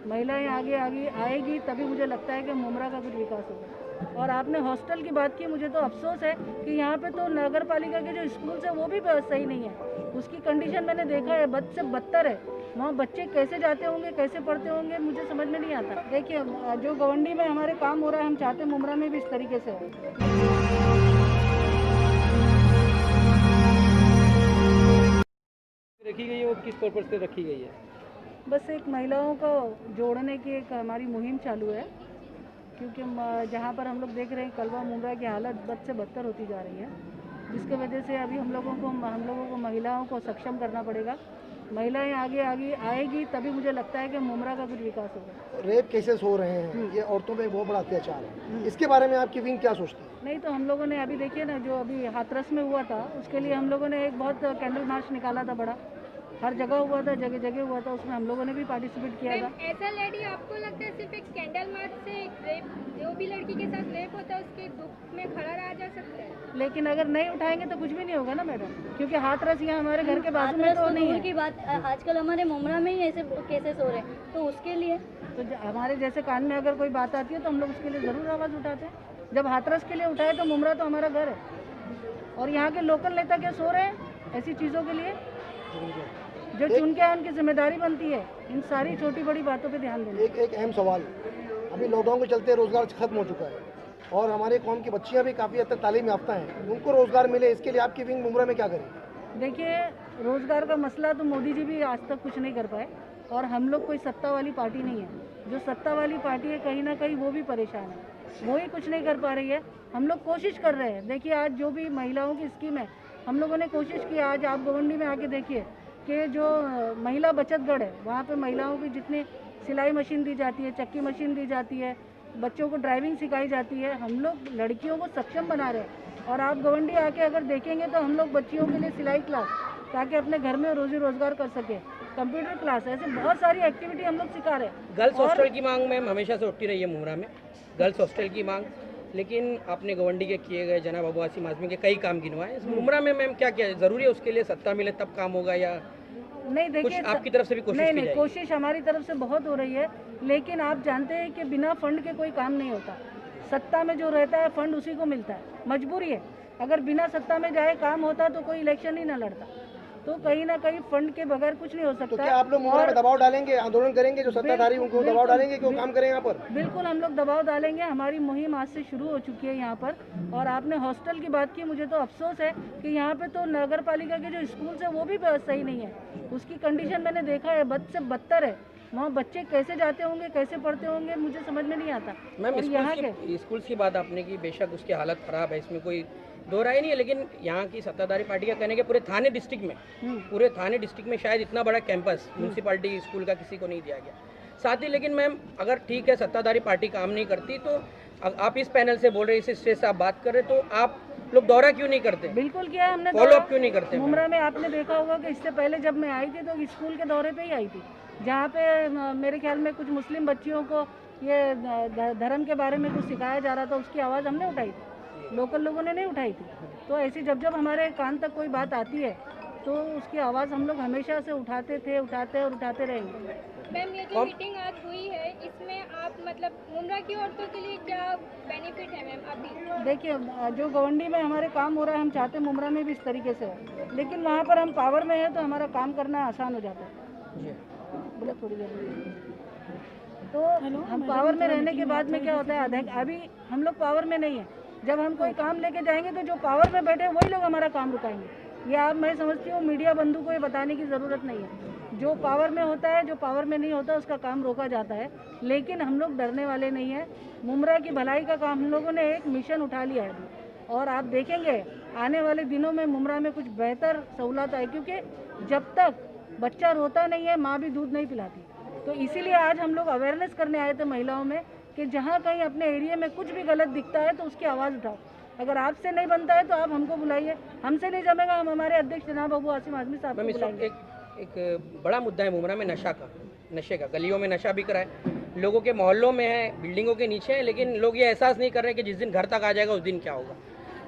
महिलाएं आगे आगे आएगी तभी मुझे लगता है कि मुमरा का कुछ विकास होगा। और आपने हॉस्टल की बात की, मुझे तो अफसोस है कि यहाँ पे तो नगर पालिका के जो स्कूल्स है वो भी सही नहीं है। उसकी कंडीशन मैंने देखा है, बद से बदतर है। वहाँ बच्चे कैसे जाते होंगे, कैसे पढ़ते होंगे, मुझे समझ में नहीं आता। देखिए, जो गवंडी में हमारे काम हो रहा है, हम चाहते हैं मुमरा में भी इस तरीके से हो। रखी गई है वो किस पर्पज से रखी गई है? बस एक महिलाओं को जोड़ने की एक हमारी मुहिम चालू है, क्योंकि जहाँ पर हम लोग देख रहे हैं कलवा मुमरा की हालत बद से बदतर होती जा रही है, जिसके वजह से अभी हम लोगों को महिलाओं को सक्षम करना पड़ेगा। महिलाएं आगे आगे आएगी तभी मुझे लगता है कि मुमरा का कुछ विकास होगा। रेप केसेस हो रहे हैं, ये औरतों पे बहुत बड़ा अत्याचार है, इसके बारे में आपकी विंग क्या सोचती है? नहीं तो हम लोगों ने अभी देखिए ना, जो अभी हाथरस में हुआ था, उसके लिए हम लोगों ने एक बहुत कैंडल मार्च निकाला था बड़ा, हर जगह हुआ था, जगह जगह हुआ था, उसमें हम लोगों ने भी पार्टिसिपेट किया था। ऐसा लेडी, आपको लगता है सिर्फ एक कैंडल मार्च से रेप, जो भी लड़की के साथ रेप होता है उसके दुख में खड़ा रहा जा सकता है? लेकिन अगर नहीं उठाएंगे तो कुछ भी नहीं होगा ना मैडम, क्योंकि हाथरस यहाँ हमारे घर के बाजू में तो नहीं है की बात। आजकल हमारे मुमरा में ही ऐसे केसेस हो रहे हैं, तो उसके लिए तो हमारे जैसे कान में अगर कोई बात आती है तो हम लोग उसके लिए ज़रूर आवाज़ उठाते हैं। जब हाथरस के लिए उठाए तो मुमरा तो हमारा घर है, और यहाँ के लोकल नेता क्या सो रहे हैं ऐसी चीज़ों के लिए? जो चुन के उनकी जिम्मेदारी बनती है इन सारी छोटी बड़ी बातों पे ध्यान देना। एक अहम सवाल, अभी लॉकडाउन के चलते रोजगार खत्म हो चुका है और हमारे कौम की बच्चियां भी काफ़ी हद तक तालीम याफ्ता हैं, उनको रोजगार मिले, इसके लिए आपकी विंग मुमरा में क्या करें? देखिए, रोजगार का मसला तो मोदी जी भी आज तक कुछ नहीं कर पाए, और हम लोग कोई सत्ता वाली पार्टी नहीं है। जो सत्ता वाली पार्टी है कहीं ना कहीं वो भी परेशान है, वो ही कुछ नहीं कर पा रही है। हम लोग कोशिश कर रहे हैं। देखिए, आज जो भी महिलाओं की स्कीम है, हम लोगों ने कोशिश की। आज आप गवंडी में आके देखिए कि जो महिला बचत गढ़ है, वहाँ पे महिलाओं की जितनी सिलाई मशीन दी जाती है, चक्की मशीन दी जाती है, बच्चों को ड्राइविंग सिखाई जाती है, हम लोग लड़कियों को सक्षम बना रहे हैं। और आप गवंडी आके अगर देखेंगे तो हम लोग बच्चियों के लिए सिलाई क्लास, ताकि अपने घर में रोजी रोजगार कर सके, कंप्यूटर क्लास, ऐसे बहुत सारी एक्टिविटी हम लोग सिखा रहे हैं। गर्ल्स हॉस्टल की मांग मैम हमेशा से उठती रही है मुमरा में, गर्ल्स हॉस्टल की मांग, लेकिन आपने गवंडी के किए गए जनाब अबू आसिम आजमी के कई काम गिनवाए। मुमरा में मैम क्या क्या ज़रूरी है उसके लिए सत्ता मिले तब काम होगा, या नहीं? देखिए, आपकी तरफ से भी कोशिश नहीं, कोशिश हमारी तरफ से बहुत हो रही है, लेकिन आप जानते हैं कि बिना फंड के कोई काम नहीं होता। सत्ता में जो रहता है फंड उसी को मिलता है, मजबूरी है। अगर बिना सत्ता में जाए काम होता तो कोई इलेक्शन ही ना लड़ता। तो कहीं ना कहीं फंड के बगैर कुछ नहीं हो सकता। तो क्या आप लोग मुमरा में दबाव डालेंगे, आंदोलन करेंगे, जो सत्ताधारी उनको दबाव डालेंगे कि वो काम करें यहाँ पर? बिल्कुल, हम लोग दबाव डालेंगे। हमारी मुहिम आज से शुरू हो चुकी है यहाँ पर। और आपने हॉस्टल की बात की, मुझे तो अफसोस है कि यहाँ पे तो नगर पालिका के जो स्कूल्स है वो भी सही नहीं है। उसकी कंडीशन मैंने देखा है, बद से बदतर है। वहाँ बच्चे कैसे जाते होंगे, कैसे पढ़ते होंगे, मुझे समझ में नहीं आता। मैम यहाँ स्कूल्स की बात आपने की, बेशक उसकी हालत ख़राब है, इसमें कोई दो राय नहीं है, लेकिन यहाँ की सत्ताधारी पार्टी का कहने के पूरे थाने डिस्ट्रिक्ट में शायद इतना बड़ा कैंपस म्यूनसिपालिटी स्कूल का किसी को नहीं दिया गया। साथ ही लेकिन मैम अगर ठीक है सत्ताधारी पार्टी काम नहीं करती, तो आप इस पैनल से बोल रहे, इस स्टेज से आप बात कर रहे, तो आप लोग दौरा क्यों नहीं करते? बिल्कुल किया है हमने, फॉलो अप क्यों नहीं करते? मुमरा में आपने देखा होगा कि इससे पहले जब मैं आई थी तो स्कूल के दौरे पे ही आई थी, जहाँ पे मेरे ख्याल में कुछ मुस्लिम बच्चियों को ये धर्म के बारे में कुछ सिखाया जा रहा था, उसकी आवाज़ हमने उठाई थी, लोकल लोगों ने नहीं उठाई थी। तो ऐसी जब हमारे कान तक कोई बात आती है तो उसकी आवाज़ हम लोग हमेशा से उठाते थे, उठाते और उठाते रहेंगे। मैम, ये जो मीटिंग आज हुई है, इसमें आप मतलब मुमरा की औरतों के लिए क्या बेनिफिट है मैम अभी? देखिए, जो गवंडी में हमारे काम हो रहा है, हम चाहते हैं मुमरा में भी इस तरीके से हो, लेकिन वहाँ पर हम पावर में है तो हमारा काम करना आसान हो जाता है। बोले थोड़ी देर तो हम पावर में रहने के बाद में क्या होता है, अभी हम लोग पावर में नहीं है। जब हम कोई काम लेके जाएंगे तो जो पावर में बैठे वही लोग हमारा काम रुकाएंगे। ये आप, मैं समझती हूँ मीडिया बंधु को ये बताने की ज़रूरत नहीं है। जो पावर में होता है, जो पावर में नहीं होता, उसका काम रोका जाता है। लेकिन हम लोग डरने वाले नहीं हैं। मुमरा की भलाई का काम हम लोगों ने एक मिशन उठा लिया है अभी, और आप देखेंगे आने वाले दिनों में मुमरा में कुछ बेहतर सहूलत आए, क्योंकि जब तक बच्चा रोता नहीं है माँ भी दूध नहीं पिलाती। तो इसीलिए आज हम लोग अवेयरनेस करने आए थे महिलाओं में कि जहाँ कहीं अपने एरिया में कुछ भी गलत दिखता है तो उसकी आवाज़ उठाओ। अगर आपसे नहीं बनता है तो आप हमको बुलाइए, हमसे नहीं जमेगा हम हमारे अध्यक्ष जनाब अबू आसिम आजमी साहब को बुलाएंगे। एक बड़ा मुद्दा है मुमरा में नशे का, गलियों में नशा बिक रहा है, लोगों के मोहल्लों में है, बिल्डिंगों के नीचे है, लेकिन लोग ये एहसास नहीं कर रहे कि जिस दिन घर तक आ जाएगा उस दिन क्या होगा।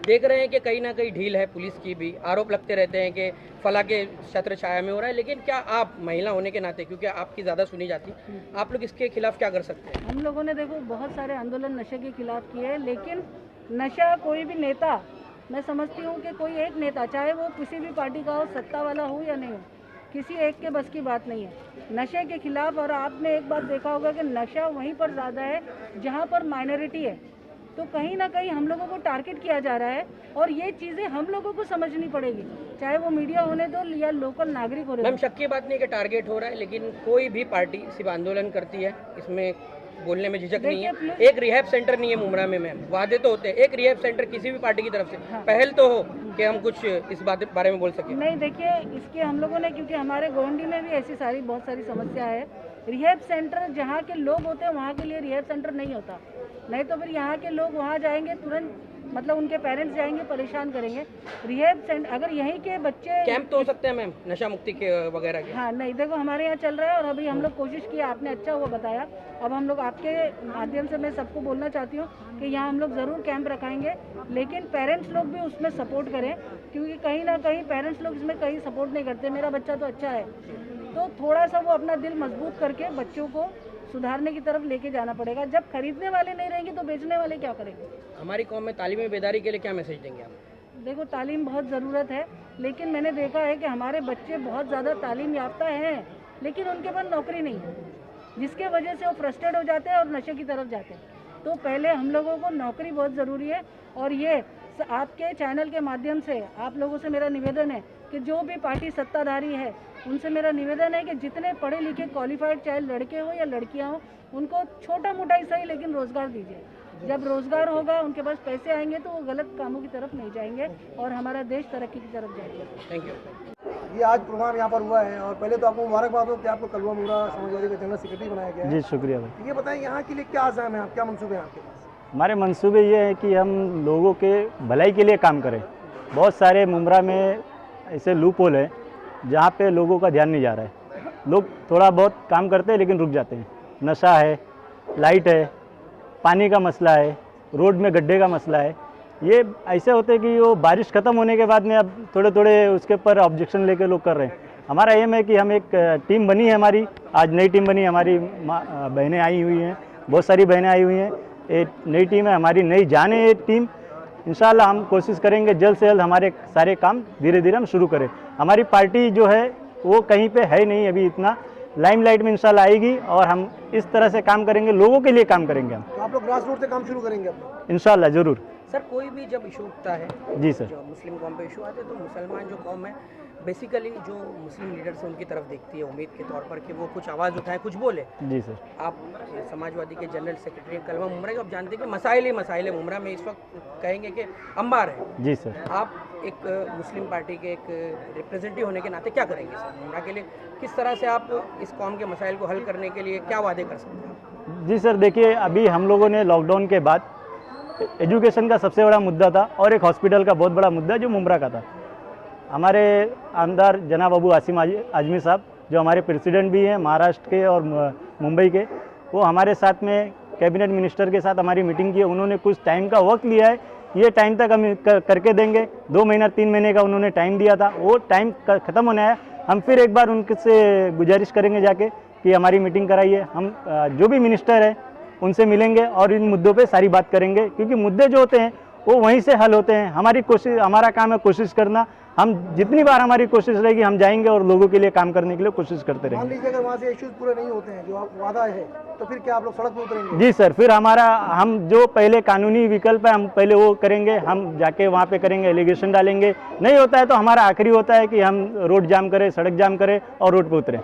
देख रहे हैं कि कहीं ना कहीं ढील है पुलिस की भी, आरोप लगते रहते हैं कि फला के छत्र छाया में हो रहा है, लेकिन क्या आप महिला होने के नाते, क्योंकि आपकी ज़्यादा सुनी जाती, आप लोग इसके खिलाफ क्या कर सकते हैं? हम लोगों ने देखो बहुत सारे आंदोलन नशे के खिलाफ किए हैं, लेकिन नशा कोई भी नेता, मैं समझती हूँ कि कोई एक नेता, चाहे वो किसी भी पार्टी का हो, सत्ता वाला हो या नहीं हो, किसी एक के बस की बात नहीं है नशे के खिलाफ। और आपने एक बात देखा होगा कि नशा वहीं पर ज़्यादा है जहाँ पर माइनॉरिटी है, तो कहीं ना कहीं हम लोगों को टारगेट किया जा रहा है और ये चीज़ें हम लोगों को समझनी पड़ेगी, चाहे वो मीडिया होने दो या लोकल नागरिक हो रहे मैम, शक की बात नहीं कि टारगेट हो रहा है, लेकिन कोई भी पार्टी सिर्फ आंदोलन करती है, इसमें बोलने में झिझक नहीं है। एक रिहैब सेंटर नहीं है मुमरा में मैम, वादे तो होते हैं, एक रिहैब सेंटर किसी भी पार्टी की तरफ से पहल तो हो कि हम कुछ इस बारे में बोल सकें। नहीं, देखिए इसके हम लोगों ने, क्योंकि हमारे गोंडी में भी ऐसी बहुत सारी समस्या है। रिहैब सेंटर जहाँ के लोग होते हैं वहाँ के लिए रिहैब सेंटर नहीं होता, नहीं तो फिर यहाँ के लोग वहाँ जाएंगे तुरंत, मतलब उनके पेरेंट्स जाएंगे, परेशान करेंगे। रिहैब सेंटर अगर यहीं के बच्चे, कैंप तो हो सकते हैं मैम नशा मुक्ति के वगैरह के। हाँ नहीं, देखो हमारे यहाँ चल रहा है और अभी हम लोग कोशिश की, आपने अच्छा हुआ बताया। अब हम लोग आपके माध्यम से मैं सबको बोलना चाहती हूँ कि यहाँ हम लोग ज़रूर कैंप रखाएंगे, लेकिन पेरेंट्स लोग भी उसमें सपोर्ट करें, क्योंकि कहीं ना कहीं पेरेंट्स लोग इसमें कहीं सपोर्ट नहीं करते। मेरा बच्चा तो अच्छा है, तो थोड़ा सा वो अपना दिल मजबूत करके बच्चों को सुधारने की तरफ लेके जाना पड़ेगा। जब खरीदने वाले नहीं रहेंगे तो बेचने वाले क्या करेंगे? हमारी कौम में तालीमी बेदारी के लिए क्या मैसेज देंगे आप? देखो, तालीम बहुत ज़रूरत है, लेकिन मैंने देखा है कि हमारे बच्चे बहुत ज़्यादा तालीम याफ्ता हैं, लेकिन उनके पास नौकरी नहीं है, जिसके वजह से वो फ्रस्ट्रेट हो जाते हैं और नशे की तरफ जाते हैं। तो पहले हम लोगों को नौकरी बहुत ज़रूरी है, और ये आपके चैनल के माध्यम से आप लोगों से मेरा निवेदन है कि जो भी पार्टी सत्ताधारी है उनसे मेरा निवेदन है कि जितने पढ़े लिखे क्वालिफाइड, चाहे लड़के हो या लड़कियां हो, उनको छोटा मोटा ही सही लेकिन रोज़गार दीजिए। जब रोज़गार होगा, उनके पास पैसे आएंगे, तो वो गलत कामों की तरफ नहीं जाएंगे और हमारा देश तरक्की की तरफ जाएगा। Thank you. ये आज प्रोग्राम यहाँ पर हुआ है, और पहले तो आपको मुबारकबाद हो कि आपको कलवा मुमरा समाजवादी का जनरल सेक्रेटरी बनाया गया है। जी शुक्रिया भाई। ये बताएं यहाँ के लिए क्या आज़ाम है, आप क्या मंसूबे हैं आपके पास? हमारे मंसूबे ये है कि हम लोगों के भलाई के लिए काम करें। बहुत सारे मुमरा में ऐसे लूप होल है जहाँ पे लोगों का ध्यान नहीं जा रहा है, लोग थोड़ा बहुत काम करते हैं लेकिन रुक जाते हैं। नशा है, लाइट है, पानी का मसला है, रोड में गड्ढे का मसला है। ये ऐसे होते हैं कि वो बारिश ख़त्म होने के बाद में अब थोड़े थोड़े उसके ऊपर ऑब्जेक्शन लेके लोग कर रहे हैं। हमारा एम है कि हम एक टीम बनी है, हमारी आज नई टीम बनी, हमारी बहनें आई हुई हैं, बहुत सारी बहनें आई हुई हैं। एक नई टीम है, हमारी नई जान है ये टीम। इंशाल्लाह हम कोशिश करेंगे जल्द से जल्द हमारे सारे काम धीरे धीरे हम शुरू करें। हमारी पार्टी जो है वो कहीं पे है नहीं अभी, इतना लाइमलाइट में इंशाल्लाह आएगी और हम इस तरह से काम करेंगे, लोगों के लिए काम करेंगे हम। तो आप लोग ग्रास रूट से काम शुरू करेंगे अपना? इंशाल्लाह ज़रूर। सर, कोई भी जब इशू उठता है, जी सर, जो मुस्लिम कौम पे इशू आते हैं, तो मुसलमान जो कौम है बेसिकली जो मुस्लिम लीडर्स हैं उनकी तरफ देखती है, उम्मीद के तौर पर कि वो कुछ आवाज़ उठाएं, कुछ बोले। जी सर। आप समाजवादी के जनरल सेक्रेटरी कलवा मुमरा, आप जानते हैं कि मसाइल ही मसाइल है मुमरा में, इस वक्त कहेंगे कि अंबार है। जी सर। आप एक मुस्लिम पार्टी के एक रिप्रेजेंटेटिव होने के नाते क्या करेंगे सर मुमरा के लिए? किस तरह से आप इस कौम के मसाइल को हल करने के लिए क्या वादे कर सकते हैं? जी सर, देखिए अभी हम लोगों ने लॉकडाउन के बाद एजुकेशन का सबसे बड़ा मुद्दा था और एक हॉस्पिटल का बहुत बड़ा मुद्दा जो मुमरा का था। हमारे आमदार जनाब अबू आसिम आजमी साहब, जो हमारे प्रेसिडेंट भी हैं महाराष्ट्र के और मुंबई के, वो हमारे साथ में कैबिनेट मिनिस्टर के साथ हमारी मीटिंग की है। उन्होंने कुछ टाइम का वक्त लिया है, ये टाइम तक हम करके देंगे। 2 महीना 3 महीने का उन्होंने टाइम दिया था, वो टाइम ख़त्म होने आया। हम फिर एक बार उनसे गुजारिश करेंगे जाके कि हमारी मीटिंग कराइए। हम जो भी मिनिस्टर है उनसे मिलेंगे और इन मुद्दों पे सारी बात करेंगे, क्योंकि मुद्दे जो होते हैं वो वहीं से हल होते हैं। हमारा काम है कोशिश करना। हम जितनी बार हमारी कोशिश रहेगी हम जाएंगे और लोगों के लिए काम करने के लिए कोशिश करते मान रहेंगे। लीजिए अगर वहाँ से इश्यूज पूरे नहीं होते हैं जो आप वादा है, तो फिर क्या आप लोग सड़क पर उतरेंगे? जी सर, फिर हम जो पहले कानूनी विकल्प है हम पहले वो करेंगे। हम जाके वहाँ पे करेंगे, एलिगेशन डालेंगे। नहीं होता है तो हमारा आखिरी होता है कि हम रोड जाम करें, सड़क जाम करें और रोड पे उतरें।